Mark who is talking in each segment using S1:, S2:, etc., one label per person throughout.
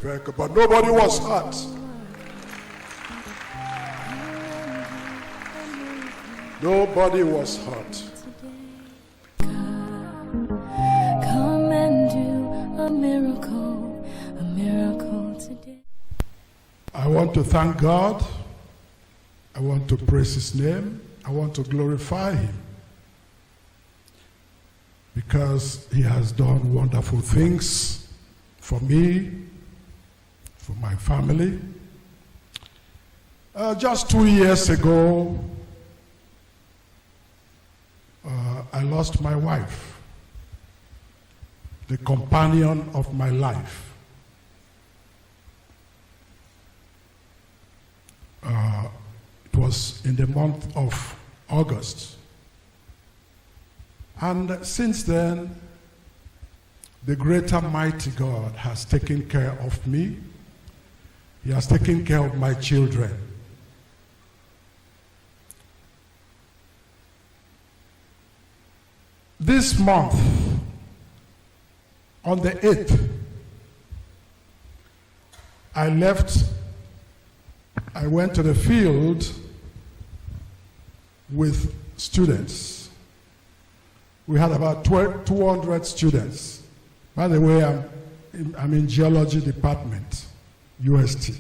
S1: vehicle, but nobody was hurt. Nobody was hurt.
S2: Come and do a miracle today.
S1: I want to thank God. I want to praise His name. I want to glorify Him because He has done wonderful things for me, for my family. Just 2 years ago, I lost my wife, the companion of my life. It was in the month of August. And since then, the great and mighty God has taken care of me. He has taken care of my children. This month, on the 8th, I went to the field with students. We had about 200 students. By the way, I'm in geology department, UST.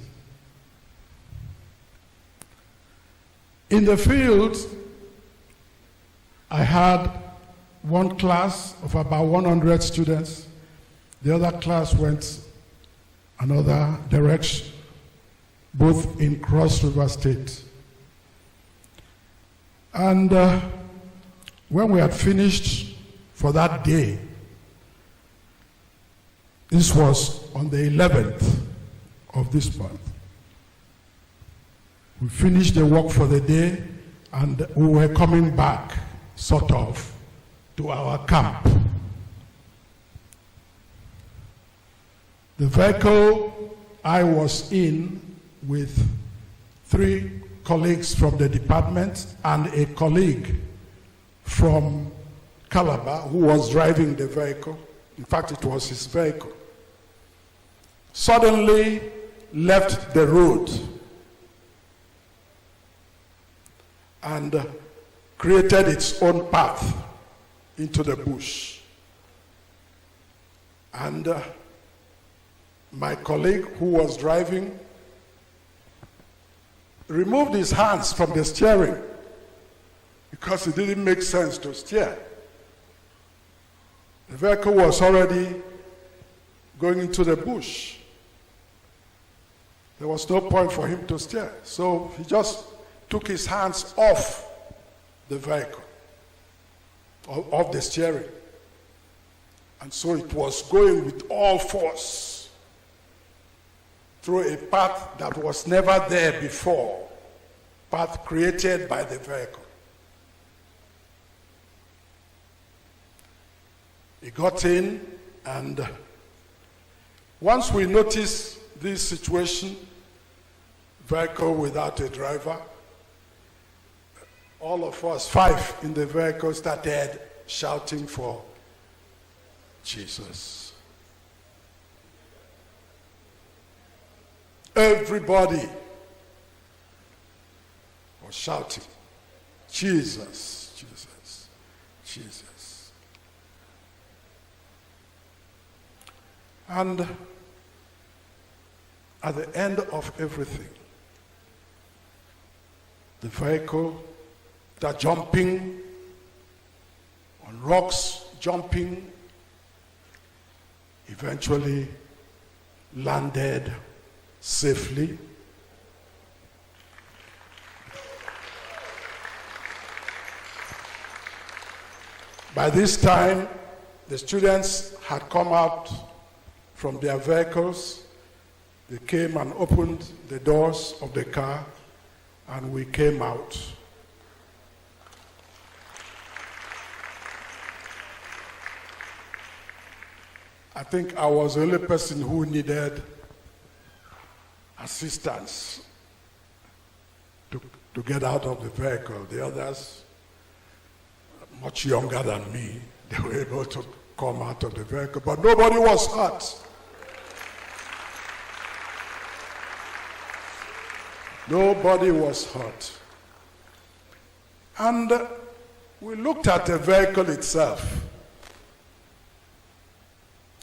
S1: In the field, I had one class of about 100 students. The other class went another direction, both in Cross River State. And when we had finished for that day, this was on the 11th of this month. We finished the work for the day and we were coming back, sort of, to our camp. The vehicle I was in with 3 colleagues from the department and a colleague from Calabar who was driving the vehicle. In fact, it was his vehicle. Suddenly left the road and created its own path into the bush. And my colleague who was driving removed his hands from the steering because it didn't make sense to steer. The vehicle was already going into the bush. There was no point for him to steer. So he just took his hands off the vehicle, off the steering. And so it was going with all force through a path that was never there before, path created by the vehicle. He got in, and once we noticed this situation, vehicle without a driver, all of us, 5 in the vehicle, started shouting for Jesus. Everybody was shouting, Jesus, Jesus, Jesus. And at the end of everything, the vehicle, they're jumping on rocks, jumping, eventually landed safely. By this time, the students had come out from their vehicles. They came and opened the doors of the car, and we came out. I think I was the only person who needed assistance to get out of the vehicle. The others, much younger than me, they were able to come out of the vehicle, but nobody was hurt. Nobody was hurt. And we looked at the vehicle itself.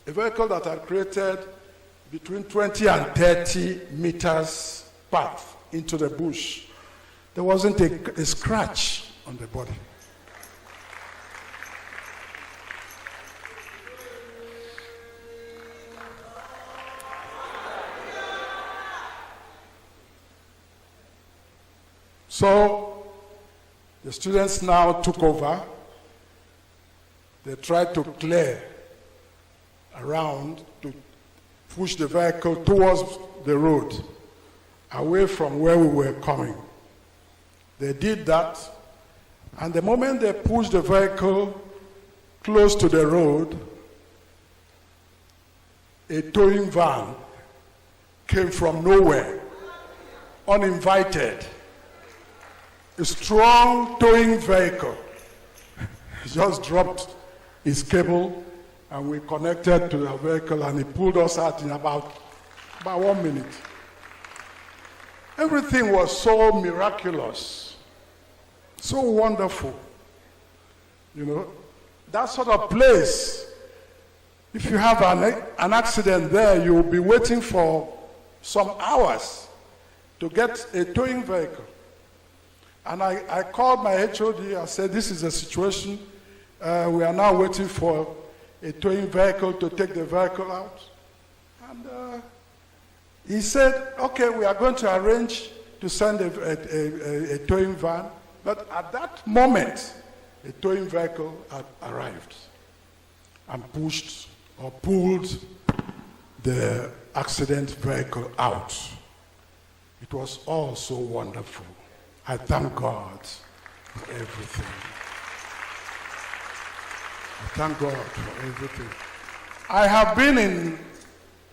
S1: A vehicle that had created between 20 and 30 meters path into the bush. There wasn't a scratch on the body. So the students now took over. They tried to clear around to push the vehicle towards the road, away from where we were coming. They did that, and the moment they pushed the vehicle close to the road, a towing van came from nowhere, uninvited. A strong towing vehicle just dropped his cable, and we connected to the vehicle, and he pulled us out in about 1 minute. Everything was so miraculous, so wonderful. You know, that sort of place, if you have an accident there, you'll be waiting for some hours to get a towing vehicle. And I called my HOD. I said, this is the situation. We are now waiting for a towing vehicle to take the vehicle out. And he said, okay, we are going to arrange to send a towing van. But at that moment, a towing vehicle had arrived and pushed or pulled the accident vehicle out. It was all so wonderful. I thank God for everything. I thank God for everything. I have been in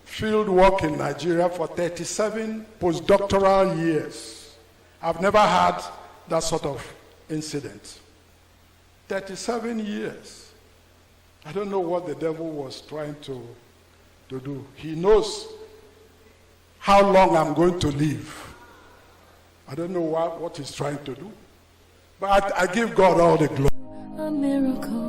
S1: field work in Nigeria for 37 postdoctoral years. I've never had that sort of incident. 37 years. I don't know what the devil was trying to do. He knows how long I'm going to live. I don't know what he's trying to do. But I give God all the glory.
S2: A miracle.